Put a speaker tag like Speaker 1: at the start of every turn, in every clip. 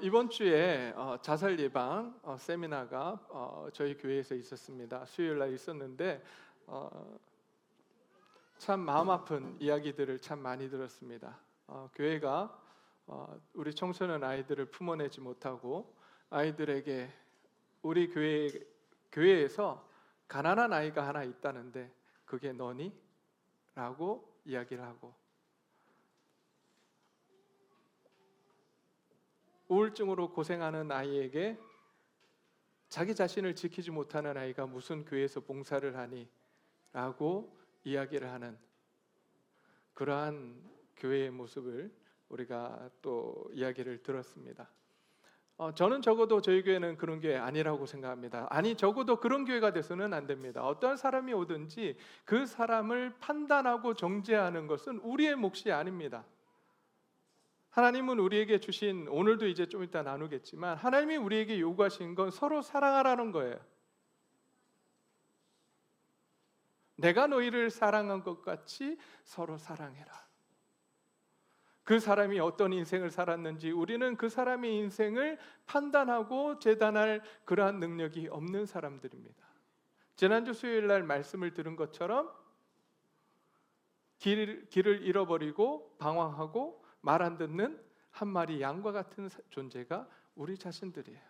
Speaker 1: 이번 주에 자살 예방 세미나가 저희 교회에서 있었습니다. 수요일 날 있었는데 참 마음 아픈 이야기들을 참 많이 들었습니다. 교회가 우리 청소년 아이들을 품어내지 못하고 아이들에게 우리 교회에서 가난한 아이가 하나 있다는데 그게 너니? 라고 이야기를 하고, 우울증으로 고생하는 아이에게 자기 자신을 지키지 못하는 아이가 무슨 교회에서 봉사를 하니? 라고 이야기를 하는 그러한 교회의 모습을 우리가 또 이야기를 들었습니다. 저는 적어도 저희 교회는 그런 교회 아니라고 생각합니다. 아니, 적어도 그런 교회가 돼서는 안 됩니다. 어떤 사람이 오든지 그 사람을 판단하고 정죄하는 것은 우리의 몫이 아닙니다. 하나님은 우리에게 주신, 오늘도 이제 좀 이따 나누겠지만, 하나님이 우리에게 요구하신 건 서로 사랑하라는 거예요. 내가 너희를 사랑한 것 같이 서로 사랑해라. 그 사람이 어떤 인생을 살았는지 우리는 그 사람의 인생을 판단하고 재단할 그러한 능력이 없는 사람들입니다. 지난주 수요일 날 말씀을 들은 것처럼 길을 잃어버리고 방황하고 말 안 듣는 한 마리 양과 같은 존재가 우리 자신들이에요.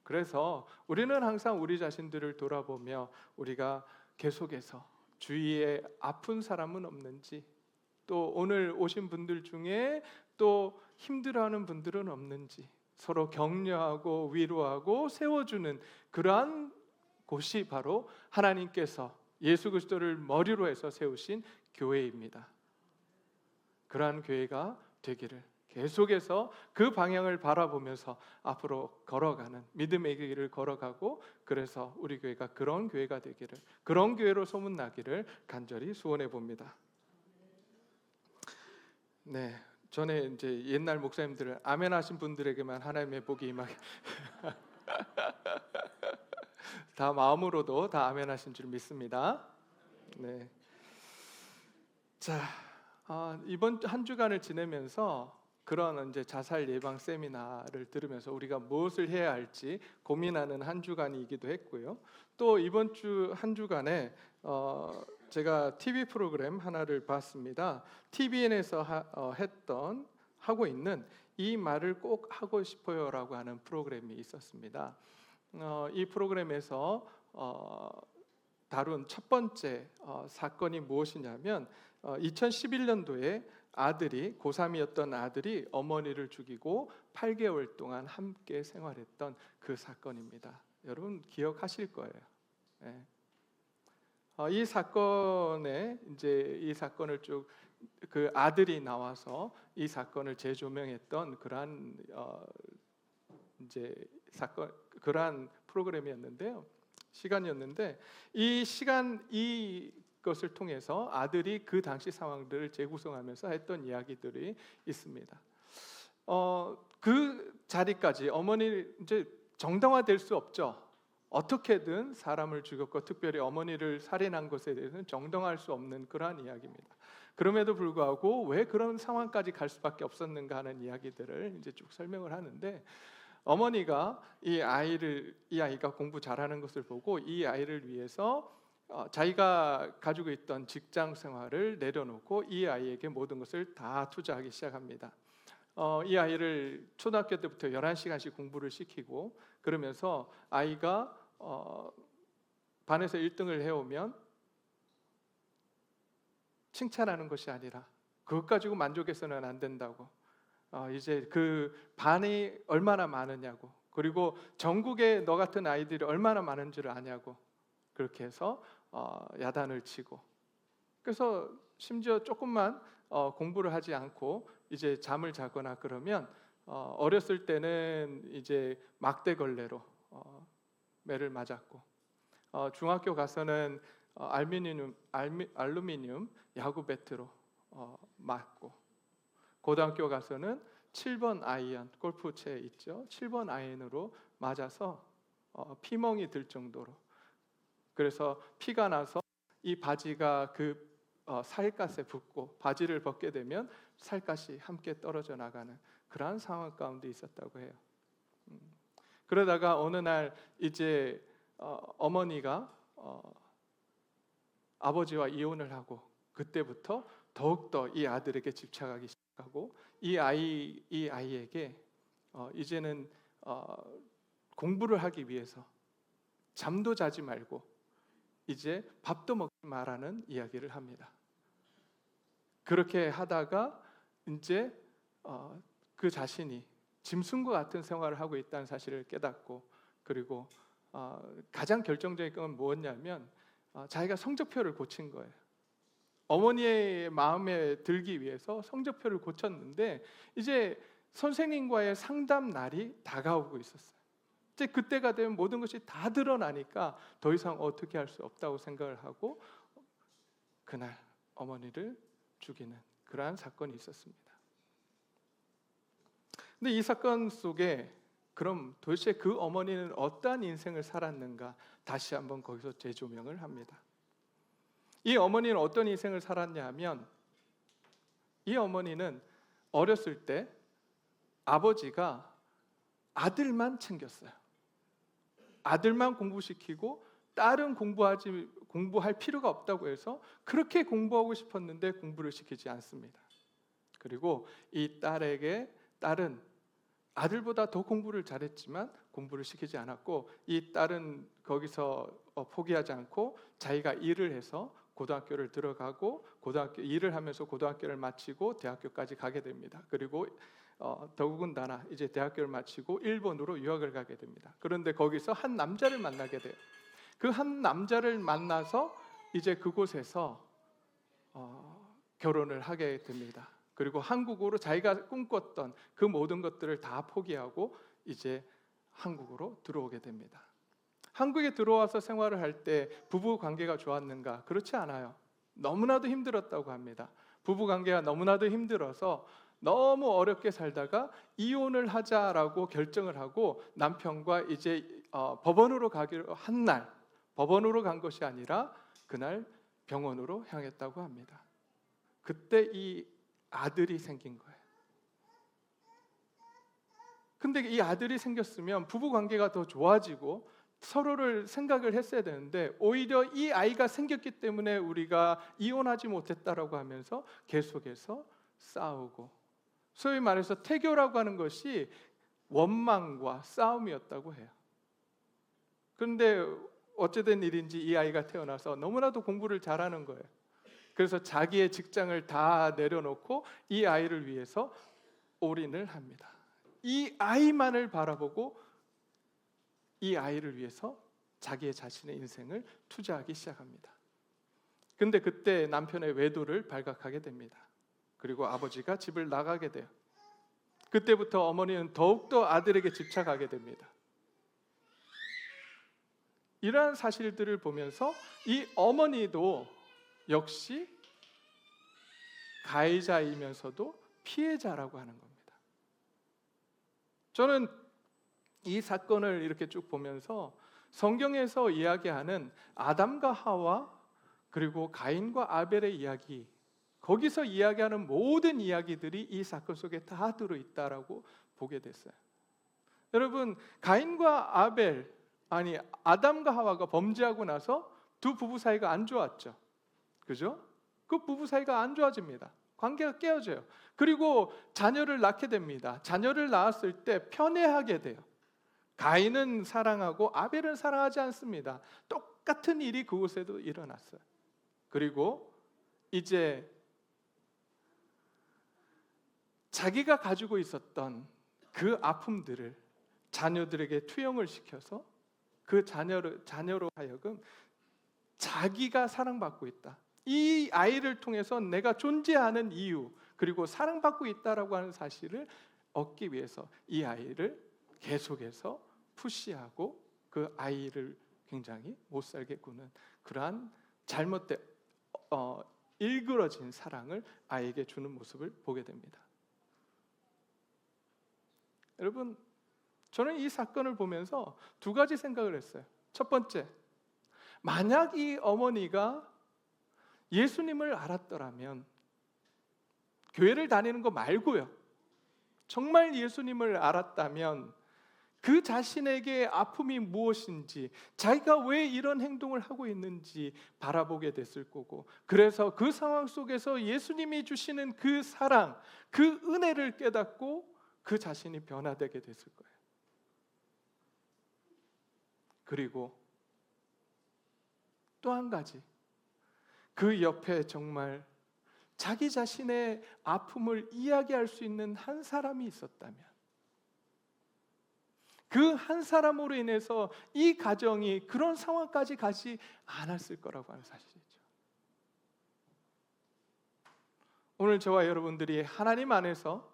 Speaker 1: 그래서 우리는 항상 우리 자신들을 돌아보며 우리가 계속해서 주위에 아픈 사람은 없는지, 또 오늘 오신 분들 중에 또 힘들어하는 분들은 없는지 서로 격려하고 위로하고 세워주는 그러한 곳이 바로 하나님께서 예수 그리스도를 머리로 해서 세우신 교회입니다. 그러한 교회가 되기를, 계속해서 그 방향을 바라보면서 앞으로 걸어가는 믿음의 길을 걸어가고, 그래서 우리 교회가 그런 교회가 되기를, 그런 교회로 소문나기를 간절히 소원해 봅니다. 네, 전에 이제 옛날 목사님들 아멘 하신 분들에게만 하나님의 복이 임하게 다 마음으로도 다 아멘 하신 줄 믿습니다. 네. 자, 이번 한 주간을 지내면서 그런 이제 자살 예방 세미나를 들으면서 우리가 무엇을 해야 할지 고민하는 한 주간이기도 했고요. 또 이번 주 한 주간에 제가 TV 프로그램 하나를 봤습니다. TVN에서 하고 있는 이 말을 꼭 하고 싶어요라고 하는 프로그램이 있었습니다. 이 프로그램에서 다룬 첫 번째 사건이 무엇이냐면 2011년도에 아들이, 고3이었던 아들이 어머니를 죽이고 8개월 동안 함께 생활했던 그 사건입니다. 여러분 기억하실 거예요. 네. 이 사건에 이 사건을 쭉 그 아들이 나와서 이 사건을 재조명했던 그러한 그러한 프로그램이었는데요. 시간이었는데 이것을 통해서 아들이 그 당시 상황들을 재구성하면서 했던 이야기들이 있습니다. 그 자리까지 어머니 이제 정당화될 수 없죠. 어떻게든 사람을 죽였고 특별히 어머니를 살인한 것에 대해서는 정당화할 수 없는 그러한 이야기입니다. 그럼에도 불구하고 왜 그런 상황까지 갈 수밖에 없었는가 하는 이야기들을 이제 쭉 설명을 하는데, 어머니가 이 아이가 공부 잘하는 것을 보고 이 아이를 위해서 자기가 가지고 있던 직장 생활을 내려놓고 이 아이에게 모든 것을 다 투자하기 시작합니다. 이 아이를 초등학교 때부터 11시간씩 공부를 시키고, 그러면서 아이가 반에서 1등을 해오면 칭찬하는 것이 아니라 그것 가지고 만족해서는 안 된다고, 이제 그 반이 얼마나 많으냐고, 그리고 전국에 너 같은 아이들이 얼마나 많은 줄 아냐고, 그렇게 해서 야단을 치고, 그래서 심지어 조금만 공부를 하지 않고 이제 잠을 자거나 그러면 어렸을 때는 이제 막대걸레로 매를 맞았고, 중학교 가서는 알루미늄 야구 배트로 맞고, 고등학교 가서는 7번 아이언, 골프채 있죠, 7번 아이언으로 맞아서 피멍이 들 정도로, 그래서 피가 나서 이 바지가 그 살갗에 붙고 바지를 벗게 되면 살갗이 함께 떨어져 나가는 그러한 상황 가운데 있었다고 해요. 그러다가 어느 날 이제 어머니가 아버지와 이혼을 하고 그때부터 더욱더 이 아들에게 집착하기 시작하고 이 아이에게 이제는 공부를 하기 위해서 잠도 자지 말고 이제 밥도 먹지 말라는 이야기를 합니다. 그렇게 하다가 이제 그 자신이 짐승과 같은 생활을 하고 있다는 사실을 깨닫고, 그리고 가장 결정적인 건 뭐였냐면 자기가 성적표를 고친 거예요. 어머니의 마음에 들기 위해서 성적표를 고쳤는데 이제 선생님과의 상담 날이 다가오고 있었어요. 이제 그때가 되면 모든 것이 다 드러나니까 더 이상 어떻게 할 수 없다고 생각을 하고 그날 어머니를 죽이는 그러한 사건이 있었습니다. 근데 이 사건 속에 그럼 도대체 그 어머니는 어떠한 인생을 살았는가, 다시 한번 거기서 재조명을 합니다. 이 어머니는 어떤 인생을 살았냐 하면, 이 어머니는 어렸을 때 아버지가 아들만 챙겼어요. 아들만 공부시키고 딸은 공부할 필요가 없다고 해서 그렇게 공부하고 싶었는데 공부를 시키지 않습니다. 그리고 이 딸은 아들보다 더 공부를 잘했지만 공부를 시키지 않았고, 이 딸은 거기서 포기하지 않고 자기가 일을 해서 고등학교를 들어가고 고등학교 일을 하면서 고등학교를 마치고 대학교까지 가게 됩니다. 그리고 더군다나 이제 대학교를 마치고 일본으로 유학을 가게 됩니다. 그런데 거기서 한 남자를 만나게 돼요. 그 한 남자를 만나서 이제 그곳에서 결혼을 하게 됩니다. 그리고 한국으로 자기가 꿈꿨던 그 모든 것들을 다 포기하고 이제 한국으로 들어오게 됩니다. 한국에 들어와서 생활을 할 때 부부 관계가 좋았는가? 그렇지 않아요. 너무나도 힘들었다고 합니다. 부부 관계가 너무나도 힘들어서 너무 어렵게 살다가 이혼을 하자라고 결정을 하고 남편과 이제 법원으로 가기로 한 날, 법원으로 간 것이 아니라 그날 병원으로 향했다고 합니다. 그때 이 아들이 생긴 거예요. 근데 이 아들이 생겼으면 부부 관계가 더 좋아지고 서로를 생각을 했어야 되는데, 오히려 이 아이가 생겼기 때문에 우리가 이혼하지 못했다라고 하면서 계속해서 싸우고, 소위 말해서 태교라고 하는 것이 원망과 싸움이었다고 해요. 그런데 어찌된 일인지 이 아이가 태어나서 너무나도 공부를 잘하는 거예요. 그래서 자기의 직장을 다 내려놓고 이 아이를 위해서 올인을 합니다. 이 아이만을 바라보고 이 아이를 위해서 자기의 자신의 인생을 투자하기 시작합니다. 근데 그때 남편의 외도를 발각하게 됩니다. 그리고 아버지가 집을 나가게 돼요. 그때부터 어머니는 더욱더 아들에게 집착하게 됩니다. 이러한 사실들을 보면서 이 어머니도 역시 가해자이면서도 피해자라고 하는 겁니다. 저는 이 사건을 이렇게 쭉 보면서 성경에서 이야기하는 아담과 하와 그리고 가인과 아벨의 이야기, 거기서 이야기하는 모든 이야기들이 이 사건 속에 다 들어있다라고 보게 됐어요. 여러분, 가인과 아담과 하와가 범죄하고 나서 두 부부 사이가 안 좋았죠. 그죠? 그 부부 사이가 안 좋아집니다. 관계가 깨어져요. 그리고 자녀를 낳게 됩니다. 자녀를 낳았을 때 편애하게 돼요. 가인은 사랑하고 아벨은 사랑하지 않습니다. 똑같은 일이 그곳에도 일어났어요. 그리고 이제 자기가 가지고 있었던 그 아픔들을 자녀들에게 투영을 시켜서 그 자녀로 하여금 자기가 사랑받고 있다, 이 아이를 통해서 내가 존재하는 이유, 그리고 사랑받고 있다라고 하는 사실을 얻기 위해서 이 아이를 계속해서 푸시하고 그 아이를 굉장히 못살게 구는 그러한 잘못된 일그러진 사랑을 아이에게 주는 모습을 보게 됩니다. 여러분, 저는 이 사건을 보면서 두 가지 생각을 했어요. 첫 번째, 만약 이 어머니가 예수님을 알았더라면, 교회를 다니는 거 말고요, 정말 예수님을 알았다면 그 자신에게 아픔이 무엇인지, 자기가 왜 이런 행동을 하고 있는지 바라보게 됐을 거고, 그래서 그 상황 속에서 예수님이 주시는 그 사랑, 그 은혜를 깨닫고 그 자신이 변화되게 됐을 거예요. 그리고 또 한 가지, 그 옆에 정말 자기 자신의 아픔을 이야기할 수 있는 한 사람이 있었다면, 그 한 사람으로 인해서 이 가정이 그런 상황까지 가지 않았을 거라고 하는 사실이죠. 오늘 저와 여러분들이 하나님 안에서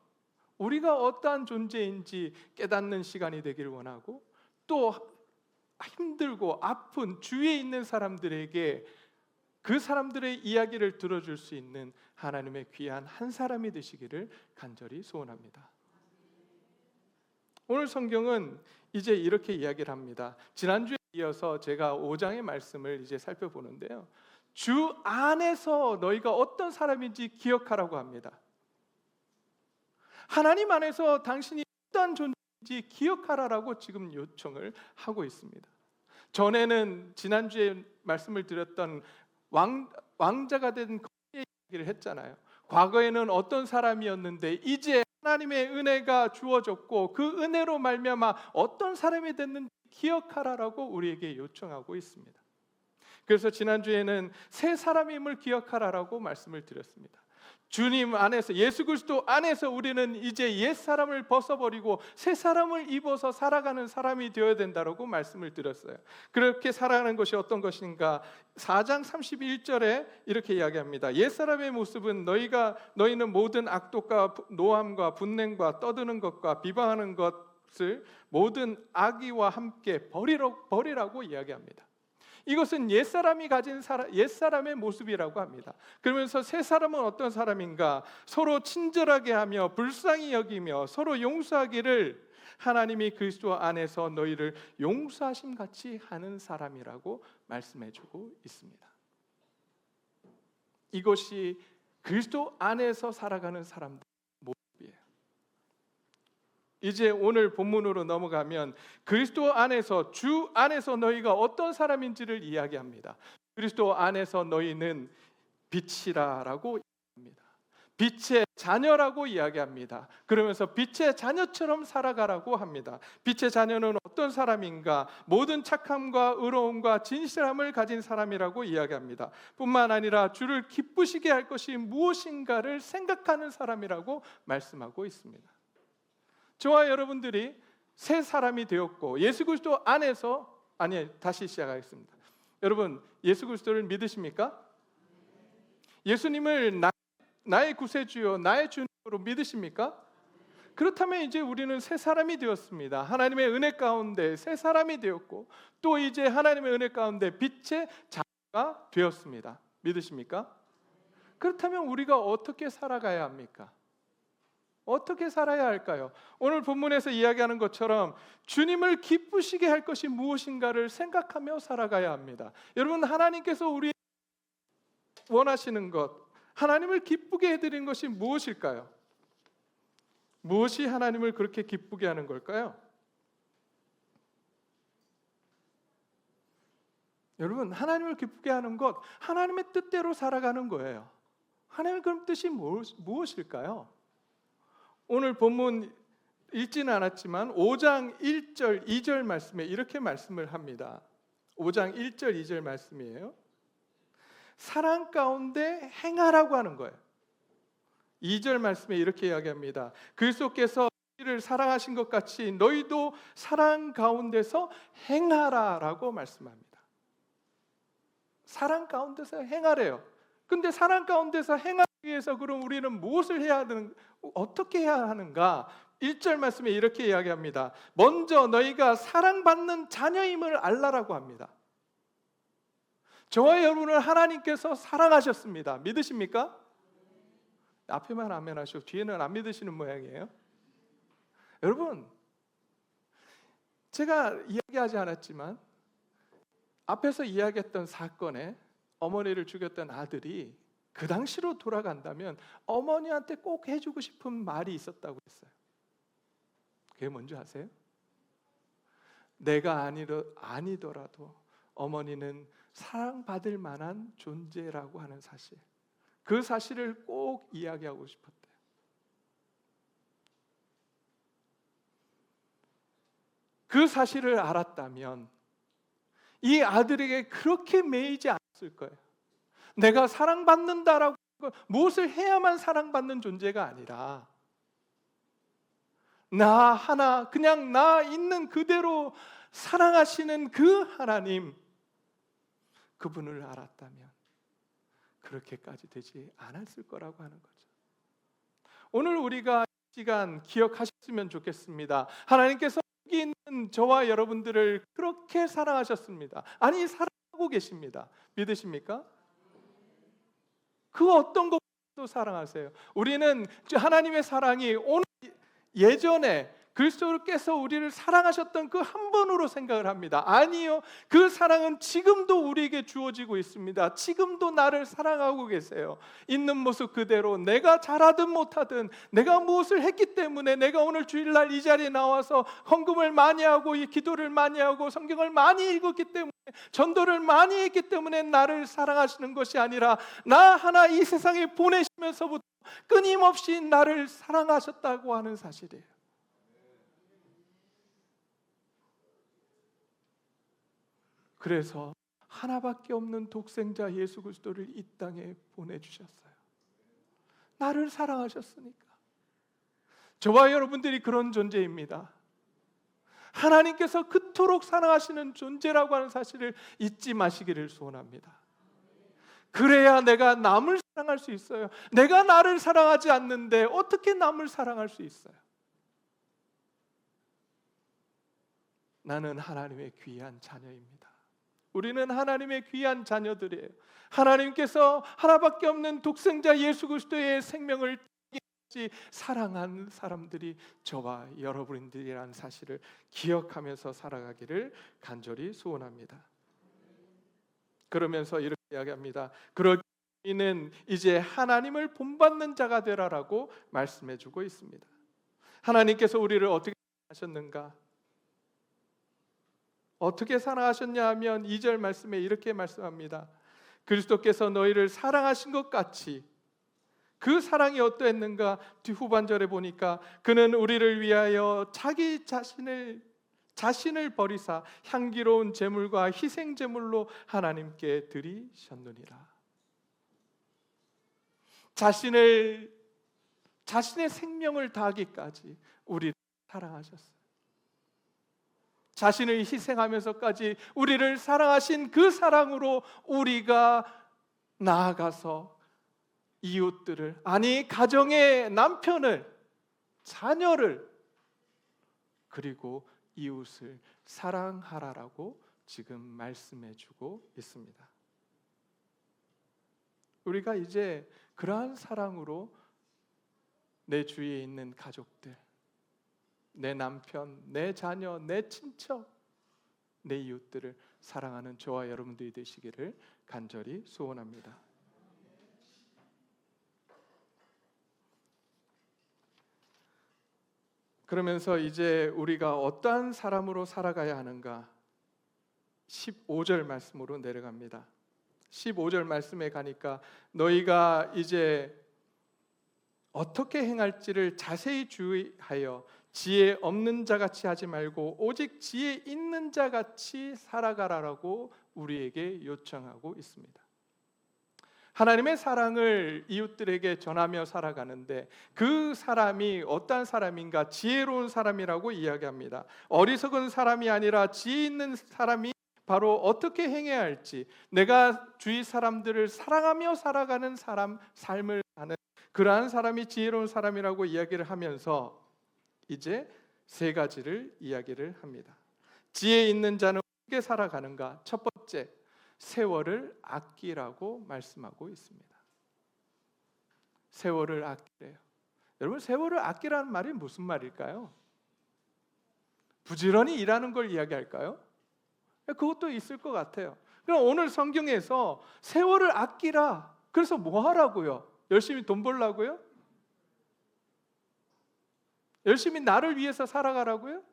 Speaker 1: 우리가 어떠한 존재인지 깨닫는 시간이 되기를 원하고, 또 힘들고 아픈 주위에 있는 사람들에게 그 사람들의 이야기를 들어줄 수 있는 하나님의 귀한 한 사람이 되시기를 간절히 소원합니다. 오늘 성경은 이제 이렇게 이야기를 합니다. 지난주에 이어서 제가 5장의 말씀을 이제 살펴보는데요, 주 안에서 너희가 어떤 사람인지 기억하라고 합니다. 하나님 안에서 당신이 어떤 존재인지 기억하라라고 지금 요청을 하고 있습니다. 전에는 지난주에 말씀을 드렸던 왕자가 된 거기에 얘기를 했잖아요. 과거에는 어떤 사람이었는데 이제 하나님의 은혜가 주어졌고 그 은혜로 말미암아 어떤 사람이 됐는지 기억하라라고 우리에게 요청하고 있습니다. 그래서 지난주에는 새 사람임을 기억하라라고 말씀을 드렸습니다. 주님 안에서, 예수 그리스도 안에서 우리는 이제 옛 사람을 벗어버리고 새 사람을 입어서 살아가는 사람이 되어야 된다라고 말씀을 드렸어요. 그렇게 살아가는 것이 어떤 것인가? 4장 31절에 이렇게 이야기합니다. 옛 사람의 모습은 너희는 모든 악독과 노함과 분냉과 떠드는 것과 비방하는 것을 모든 악의와 함께 버리라고 이야기합니다. 이것은 옛사람이 가진 옛사람의 모습이라고 합니다. 그러면서 새 사람은 어떤 사람인가? 서로 친절하게 하며 불쌍히 여기며 서로 용서하기를 하나님이 그리스도 안에서 너희를 용서하심 같이 하는 사람이라고 말씀해주고 있습니다. 이것이 그리스도 안에서 살아가는 사람들의 모습이에요. 이제 오늘 본문으로 넘어가면 그리스도 안에서, 주 안에서 너희가 어떤 사람인지를 이야기합니다. 그리스도 안에서 너희는 빛이라라고 이야기합니다. 빛의 자녀라고 이야기합니다. 그러면서 빛의 자녀처럼 살아가라고 합니다. 빛의 자녀는 어떤 사람인가? 모든 착함과 의로움과 진실함을 가진 사람이라고 이야기합니다. 뿐만 아니라 주를 기쁘시게 할 것이 무엇인가를 생각하는 사람이라고 말씀하고 있습니다. 저와 여러분들이 새 사람이 되었고 예수 그리스도 안에서, 다시 시작하겠습니다. 여러분, 예수 그리스도를 믿으십니까? 예수님을 나의 구세주요 나의 주님으로 믿으십니까? 그렇다면 이제 우리는 새 사람이 되었습니다. 하나님의 은혜 가운데 새 사람이 되었고, 또 이제 하나님의 은혜 가운데 빛의 자녀가 되었습니다. 믿으십니까? 그렇다면 우리가 어떻게 살아가야 합니까? 어떻게 살아야 할까요? 오늘 본문에서 이야기하는 것처럼 주님을 기쁘시게 할 것이 무엇인가를 생각하며 살아가야 합니다. 여러분, 하나님께서 우리 원하시는 것, 하나님을 기쁘게 해드리는 것이 무엇일까요? 무엇이 하나님을 그렇게 기쁘게 하는 걸까요? 여러분, 하나님을 기쁘게 하는 것, 하나님의 뜻대로 살아가는 거예요. 하나님의 그런 뜻이 무엇일까요? 오늘 본문 읽지는 않았지만 5장 1절 2절 말씀에 이렇게 말씀을 합니다. 5장 1절 2절 말씀이에요. 사랑 가운데 행하라고 하는 거예요. 2절 말씀에 이렇게 이야기합니다. 그리스도께서 우리를 사랑하신 것 같이 너희도 사랑 가운데서 행하라라고 말씀합니다. 사랑 가운데서 행하래요. 근데 사랑 가운데서 행하기 위해서 그럼 우리는 무엇을 어떻게 해야 하는가? 1절 말씀에 이렇게 이야기합니다. 먼저 너희가 사랑받는 자녀임을 알라라고 합니다. 저와 여러분을 하나님께서 사랑하셨습니다. 믿으십니까? 앞에만 아멘 하시고 뒤에는 안 믿으시는 모양이에요. 여러분, 제가 이야기하지 않았지만 앞에서 이야기했던 사건에 어머니를 죽였던 아들이 그 당시로 돌아간다면 어머니한테 꼭 해주고 싶은 말이 있었다고 했어요. 그게 뭔지 아세요? 내가 아니더라도 어머니는 사랑받을 만한 존재라고 하는 사실, 그 사실을 꼭 이야기하고 싶었대요. 그 사실을 알았다면 이 아들에게 그렇게 매이지 않았을 거예요. 내가 사랑받는다라고 무엇을 해야만 사랑받는 존재가 아니라 나 하나 그냥 나 있는 그대로 사랑하시는 그 하나님, 그분을 알았다면 그렇게까지 되지 않았을 거라고 하는 거죠. 오늘 우리가 이 시간 기억하셨으면 좋겠습니다. 하나님께서 여기 있는 저와 여러분들을 그렇게 사랑하셨습니다. 아니, 사랑하고 계십니다. 믿으십니까? 그 어떤 것도 사랑하세요. 우리는 하나님의 사랑이 오늘 예전에 그리스도께서 우리를 사랑하셨던 그 한 번으로 생각을 합니다. 아니요, 그 사랑은 지금도 우리에게 주어지고 있습니다. 지금도 나를 사랑하고 계세요. 있는 모습 그대로 내가 잘하든 못하든 내가 무엇을 했기 때문에 내가 오늘 주일날 이 자리에 나와서 헌금을 많이 하고 이 기도를 많이 하고 성경을 많이 읽었기 때문에 전도를 많이 했기 때문에 나를 사랑하시는 것이 아니라 나 하나 이 세상에 보내시면서부터 끊임없이 나를 사랑하셨다고 하는 사실이에요. 그래서 하나밖에 없는 독생자 예수 그리스도를 이 땅에 보내주셨어요. 나를 사랑하셨으니까. 저와 여러분들이 그런 존재입니다. 하나님께서 그토록 사랑하시는 존재라고 하는 사실을 잊지 마시기를 소원합니다. 그래야 내가 남을 사랑할 수 있어요. 내가 나를 사랑하지 않는데 어떻게 남을 사랑할 수 있어요? 나는 하나님의 귀한 자녀입니다. 우리는 하나님의 귀한 자녀들이에요. 하나님께서 하나밖에 없는 독생자 예수 그리스도의 생명을 사랑한 사람들이 저와 여러분들이라는 사실을 기억하면서 살아가기를 간절히 소원합니다. 그러면서 이렇게 이야기합니다. 그러기 너희는 이제 하나님을 본받는 자가 되라라고 말씀해주고 있습니다. 하나님께서 우리를 어떻게 하셨는가? 어떻게 사랑하셨냐 하면 2절 말씀에 이렇게 말씀합니다. 그리스도께서 너희를 사랑하신 것 같이, 그 사랑이 어떠했는가? 뒤후반절에 보니까 그는 우리를 위하여 자기 자신을 버리사 향기로운 제물과 희생 제물로 하나님께 드리셨느니라. 자신의 생명을 다하기까지 우리를 사랑하셨어요. 자신을 희생하면서까지 우리를 사랑하신 그 사랑으로 우리가 나아가서 이웃들을, 아니 가정의 남편을, 자녀를, 그리고 이웃을 사랑하라라고 지금 말씀해주고 있습니다. 우리가 이제 그러한 사랑으로 내 주위에 있는 가족들, 내 남편, 내 자녀, 내 친척, 내 이웃들을 사랑하는 저와 여러분들이 되시기를 간절히 소원합니다. 그러면서 이제 우리가 어떠한 사람으로 살아가야 하는가? 15절 말씀으로 내려갑니다. 15절 말씀에 가니까 너희가 이제 어떻게 행할지를 자세히 주의하여 지혜 없는 자같이 하지 말고 오직 지혜 있는 자같이 살아가라라고 우리에게 요청하고 있습니다. 하나님의 사랑을 이웃들에게 전하며 살아가는데 그 사람이 어떤 사람인가? 지혜로운 사람이라고 이야기합니다. 어리석은 사람이 아니라 지혜 있는 사람이 바로 어떻게 행해야 할지, 내가 주위 사람들을 사랑하며 살아가는 삶을 사는 그러한 사람이 지혜로운 사람이라고 이야기를 하면서 이제 3가지를 이야기를 합니다. 지혜 있는 자는 어떻게 살아가는가? 첫 번째, 세월을 아끼라고 말씀하고 있습니다. 세월을 아끼래요. 여러분, 세월을 아끼라는 말이 무슨 말일까요? 부지런히 일하는 걸 이야기할까요? 그것도 있을 것 같아요. 그럼 오늘 성경에서 세월을 아끼라. 그래서 뭐 하라고요? 열심히 돈 벌라고요? 열심히 나를 위해서 살아가라고요?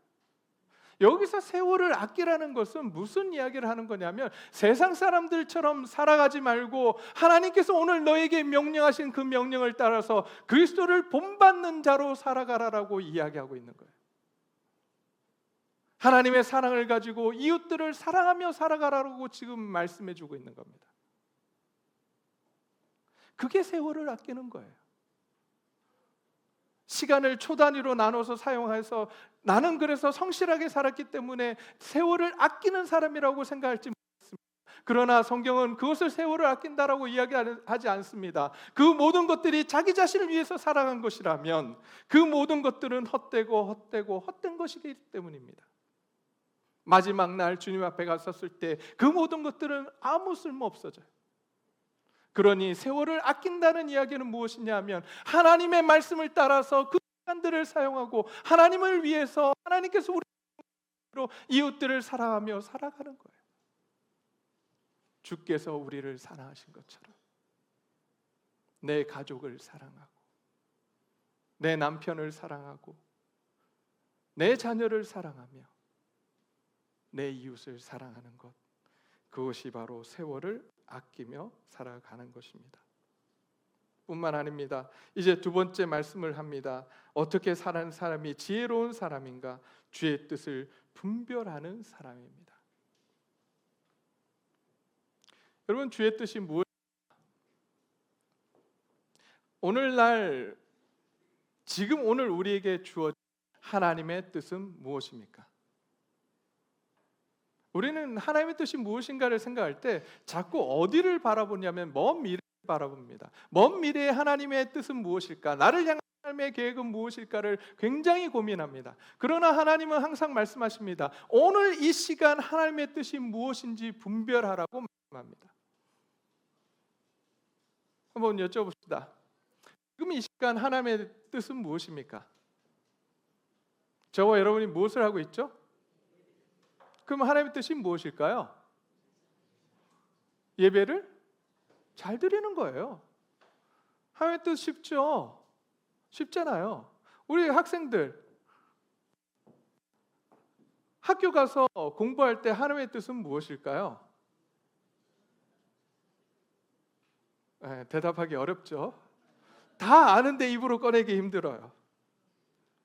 Speaker 1: 여기서 세월을 아끼라는 것은 무슨 이야기를 하는 거냐면 세상 사람들처럼 살아가지 말고 하나님께서 오늘 너에게 명령하신 그 명령을 따라서 그리스도를 본받는 자로 살아가라라고 이야기하고 있는 거예요. 하나님의 사랑을 가지고 이웃들을 사랑하며 살아가라고 지금 말씀해 주고 있는 겁니다. 그게 세월을 아끼는 거예요. 시간을 초 단위로 나눠서 사용해서 나는 그래서 성실하게 살았기 때문에 세월을 아끼는 사람이라고 생각할지 모르겠습니다. 그러나 성경은 그것을 세월을 아낀다라고 이야기하지 않습니다. 그 모든 것들이 자기 자신을 위해서 살아간 것이라면 그 모든 것들은 헛된 것이기 때문입니다. 마지막 날 주님 앞에 갔었을 때 그 모든 것들은 아무 쓸모 없어져요. 그러니 세월을 아낀다는 이야기는 무엇이냐 하면 하나님의 말씀을 따라서 그 시간들을 사용하고 하나님을 위해서 하나님께서 우리로 이웃들을 사랑하며 살아가는 거예요. 주께서 우리를 사랑하신 것처럼 내 가족을 사랑하고 내 남편을 사랑하고 내 자녀를 사랑하며 내 이웃을 사랑하는 것, 그것이 바로 세월을 아끼며 살아가는 것입니다. 뿐만 아닙니다. 이제 두 번째 말씀을 합니다. 어떻게 사는 사람이 지혜로운 사람인가? 주의 뜻을 분별하는 사람입니다. 여러분, 주의 뜻이 무엇입니까? 오늘날 지금 오늘 우리에게 주어진 하나님의 뜻은 무엇입니까? 우리는 하나님의 뜻이 무엇인가를 생각할 때 자꾸 어디를 바라보냐면 먼 미래를 바라봅니다. 먼 미래에 하나님의 뜻은 무엇일까? 나를 향한 하나님의 계획은 무엇일까를 굉장히 고민합니다. 그러나 하나님은 항상 말씀하십니다. 오늘 이 시간 하나님의 뜻이 무엇인지 분별하라고 말씀합니다. 한번 여쭤봅시다. 지금 이 시간 하나님의 뜻은 무엇입니까? 저와 여러분이 무엇을 하고 있죠? 그럼 하나님의 뜻이 무엇일까요? 예배를 잘 드리는 거예요. 하나님의 뜻 쉽죠? 쉽잖아요. 우리 학생들 학교 가서 공부할 때 하나님의 뜻은 무엇일까요? 대답하기 어렵죠. 다 아는데 입으로 꺼내기 힘들어요.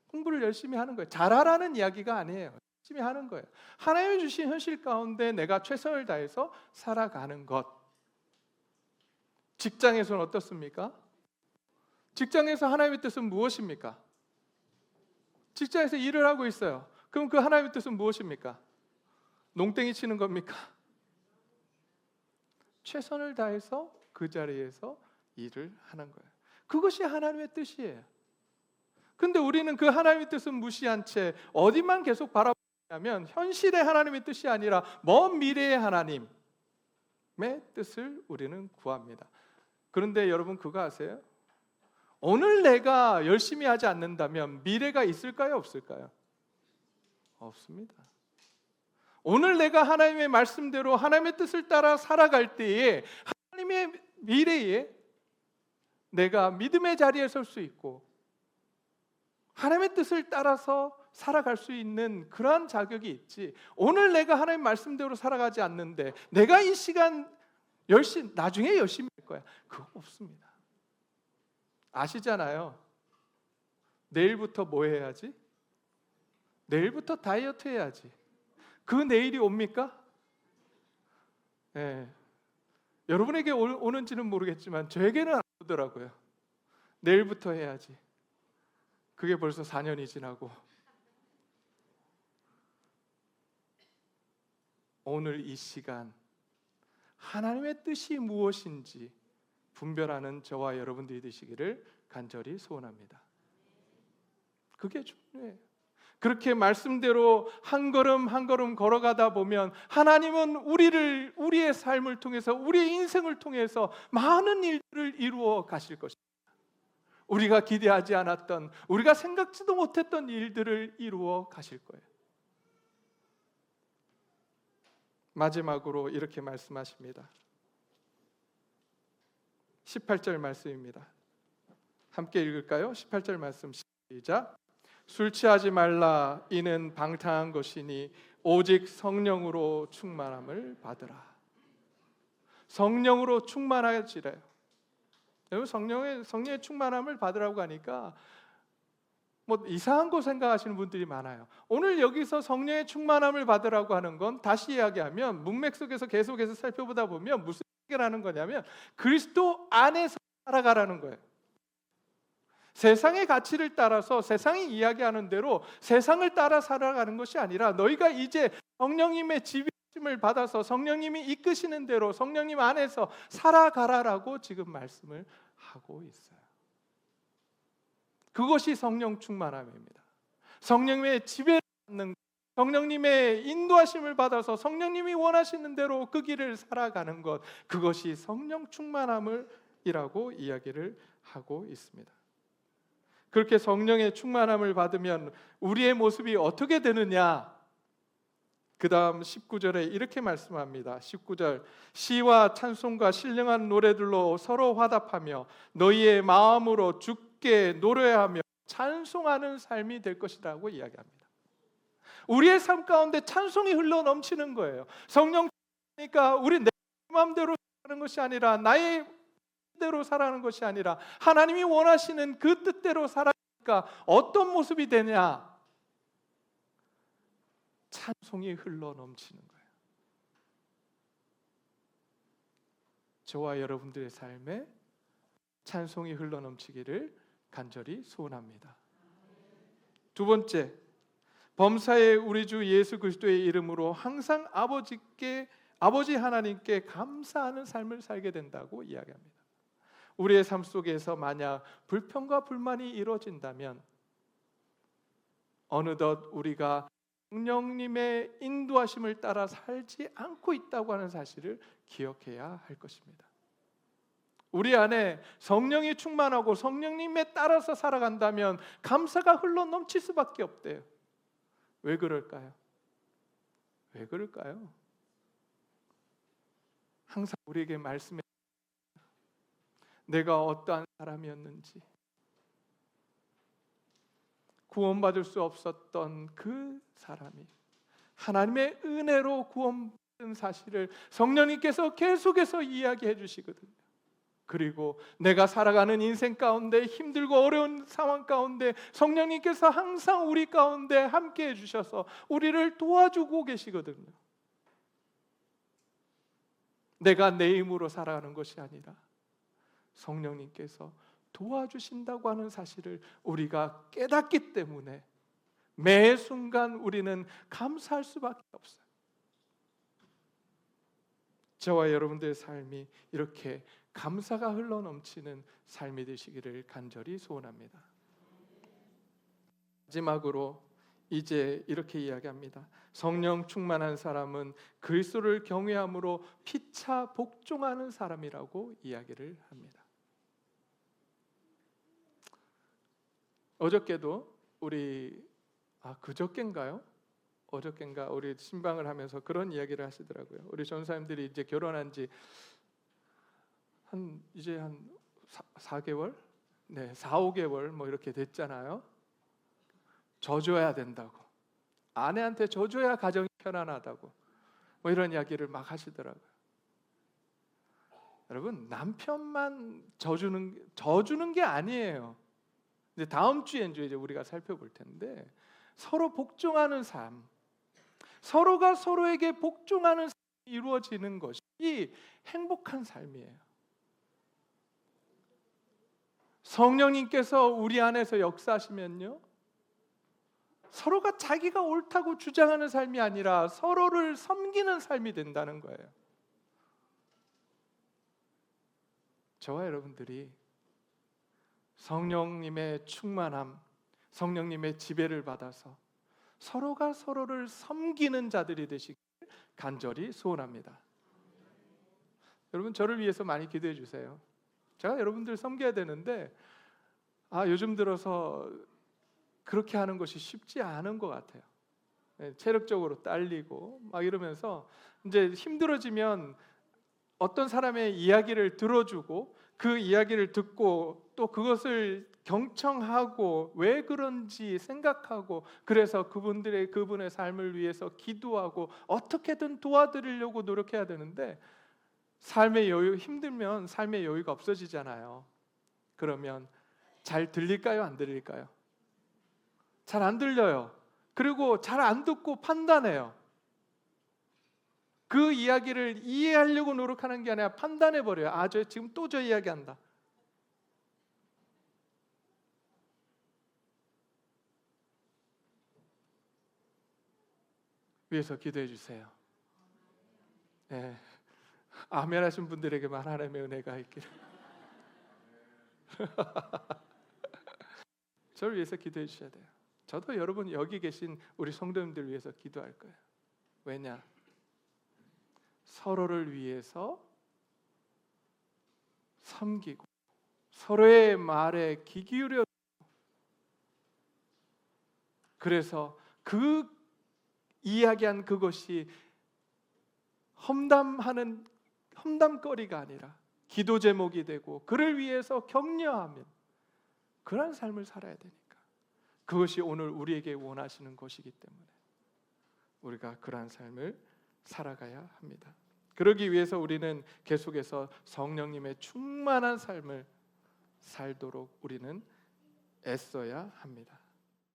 Speaker 1: 공부를 열심히 하는 거예요. 잘하라는 이야기가 아니에요. 열심히 하는 거예요. 하나님이 주신 현실 가운데 내가 최선을 다해서 살아가는 것. 직장에서는 어떻습니까? 직장에서 하나님의 뜻은 무엇입니까? 직장에서 일을 하고 있어요. 그럼 그 하나님의 뜻은 무엇입니까? 농땡이 치는 겁니까? 최선을 다해서 그 자리에서 일을 하는 거예요. 그것이 하나님의 뜻이에요. 근데 우리는 그 하나님의 뜻은 무시한 채 어디만 계속 바라보냐면 현실의 하나님의 뜻이 아니라 먼 미래의 하나님의 뜻을 우리는 구합니다. 그런데 여러분 그거 아세요? 오늘 내가 열심히 하지 않는다면 미래가 있을까요? 없을까요? 없습니다. 오늘 내가 하나님의 말씀대로 하나님의 뜻을 따라 살아갈 때에 하나님의 미래에 내가 믿음의 자리에 설 수 있고 하나님의 뜻을 따라서 살아갈 수 있는 그러한 자격이 있지, 오늘 내가 하나님 말씀대로 살아가지 않는데 내가 이 시간 나중에 열심히 할 거야, 그거 없습니다. 아시잖아요. 내일부터 뭐 해야지? 내일부터 다이어트 해야지. 그 내일이 옵니까? 네. 여러분에게 오는지는 모르겠지만 저에게는 안 오더라고요. 내일부터 해야지. 그게 벌써 4년이 지나고 오늘 이 시간 하나님의 뜻이 무엇인지 분별하는 저와 여러분들이 되시기를 간절히 소원합니다. 그게 중요해요. 그렇게 말씀대로 한 걸음 한 걸음 걸어가다 보면 하나님은 우리의 삶을 통해서, 우리의 인생을 통해서 많은 일들을 이루어 가실 것입니다. 우리가 기대하지 않았던, 우리가 생각지도 못했던 일들을 이루어 가실 거예요. 마지막으로 이렇게 말씀하십니다. 18절 말씀입니다. 함께 읽을까요? 18절 말씀 시작. 술 취하지 말라. 이는 방탕한 것이니 오직 성령으로 충만함을 받으라. 성령으로 충만하지래요. 여러분, 성령의 충만함을 받으라고 하니까 뭐 이상한 거 생각하시는 분들이 많아요. 오늘 여기서 성령의 충만함을 받으라고 하는 건 다시 이야기하면 문맥 속에서 계속해서 살펴보다 보면 무슨 얘기를 하는 거냐면 그리스도 안에서 살아가라는 거예요. 세상의 가치를 따라서 세상이 이야기하는 대로 세상을 따라 살아가는 것이 아니라 너희가 이제 성령님의 지배심을 받아서 성령님이 이끄시는 대로 성령님 안에서 살아가라라고 지금 말씀을 하고 있어요. 그것이 성령 충만함입니다. 성령님의 지배를 받는, 성령님의 인도하심을 받아서 성령님이 원하시는 대로 그 길을 살아가는 것, 그것이 성령 충만함이라고 이야기를 하고 있습니다. 그렇게 성령의 충만함을 받으면 우리의 모습이 어떻게 되느냐? 그 다음 19절에 이렇게 말씀합니다. 19절, 시와 찬송과 신령한 노래들로 서로 화답하며 너희의 마음으로 주께 노래하며 찬송하는 삶이 될 것이라고 이야기합니다. 우리의 삶 가운데 찬송이 흘러 넘치는 거예요. 성령이니까 우리 내 마음대로 사는 것이 아니라 나의 뜻대로 살아가는 것이 아니라 하나님이 원하시는 그 뜻대로 살아가니까 어떤 모습이 되냐? 찬송이 흘러 넘치는 거예요. 저와 여러분들의 삶에 찬송이 흘러 넘치기를 간절히 소원합니다. 두 번째, 범사의 우리 주 예수 그리스도의 이름으로 항상 아버지 하나님께 감사하는 삶을 살게 된다고 이야기합니다. 우리의 삶 속에서 만약 불평과 불만이 이루어진다면 어느덧 우리가 성령님의 인도하심을 따라 살지 않고 있다고 하는 사실을 기억해야 할 것입니다. 우리 안에 성령이 충만하고 성령님에 따라서 살아간다면 감사가 흘러 넘칠 수밖에 없대요. 왜 그럴까요? 왜 그럴까요? 항상 우리에게 말씀해 내가 어떠한 사람이었는지, 구원받을 수 없었던 그 사람이 하나님의 은혜로 구원받은 사실을 성령님께서 계속해서 이야기해 주시거든요. 그리고 내가 살아가는 인생 가운데 힘들고 어려운 상황 가운데 성령님께서 항상 우리 가운데 함께 해주셔서 우리를 도와주고 계시거든요. 내가 내 힘으로 살아가는 것이 아니라 성령님께서 도와주신다고 하는 사실을 우리가 깨닫기 때문에 매 순간 우리는 감사할 수밖에 없어요. 저와 여러분들의 삶이 이렇게 감사가 흘러넘치는 삶이 되시기를 간절히 소원합니다. 마지막으로 이제 이렇게 이야기합니다. 성령 충만한 사람은 그리스도를 경외함으로 피차 복종하는 사람이라고 이야기를 합니다. 어저께도 그저께인가 우리 신방을 하면서 그런 이야기를 하시더라고요. 우리 전사님들이 이제 결혼한 지 이제 한 4개월? 네, 4-5개월 뭐 이렇게 됐잖아요. 져줘야 된다고. 아내한테 져줘야 가정이 편안하다고. 뭐 이런 이야기를 막 하시더라고요. 여러분, 남편만 져주는 게 아니에요. 이제 다음 주에 이제 우리가 살펴볼 텐데 서로 복종하는 삶, 서로가 서로에게 복종하는 삶이 이루어지는 것이 행복한 삶이에요. 성령님께서 우리 안에서 역사하시면요, 서로가 자기가 옳다고 주장하는 삶이 아니라 서로를 섬기는 삶이 된다는 거예요. 저와 여러분들이 성령님의 충만함, 성령님의 지배를 받아서 서로가 서로를 섬기는 자들이 되시길 간절히 소원합니다. 여러분, 저를 위해서 많이 기도해 주세요. 제가 여러분들 섬겨야 되는데 요즘 들어서 그렇게 하는 것이 쉽지 않은 것 같아요. 체력적으로 딸리고 막 이러면서 이제 힘들어지면 어떤 사람의 이야기를 들어주고 그 이야기를 듣고 또 그것을 경청하고 왜 그런지 생각하고 그래서 그분의 삶을 위해서 기도하고 어떻게든 도와드리려고 노력해야 되는데 삶의 여유 힘들면 삶의 여유가 없어지잖아요. 그러면 잘 들릴까요? 안 들릴까요? 잘 안 들려요. 그리고 잘 안 듣고 판단해요. 그 이야기를 이해하려고 노력하는 게 아니라 판단해 버려요. 아, 저 지금 또 저 이야기한다. 위해서 기도해 주세요. 네. 아멘 하신 분들에게만 하나님의 은혜가 있기를. 저를 위해서 기도해 주셔야 돼요. 저도 여러분 여기 계신 우리 성도님들 위해서 기도할 거예요. 왜냐? 서로를 위해서 섬기고 서로의 말에 귀 기울여, 그래서 그 이야기한 그것이 험담거리가 아니라 기도 제목이 되고 그를 위해서 격려하면 그런 삶을 살아야 되니까. 그것이 오늘 우리에게 원하시는 것이기 때문에 우리가 그러한 삶을 살아가야 합니다. 그러기 위해서 우리는 계속해서 성령님의 충만한 삶을 살도록 우리는 애써야 합니다.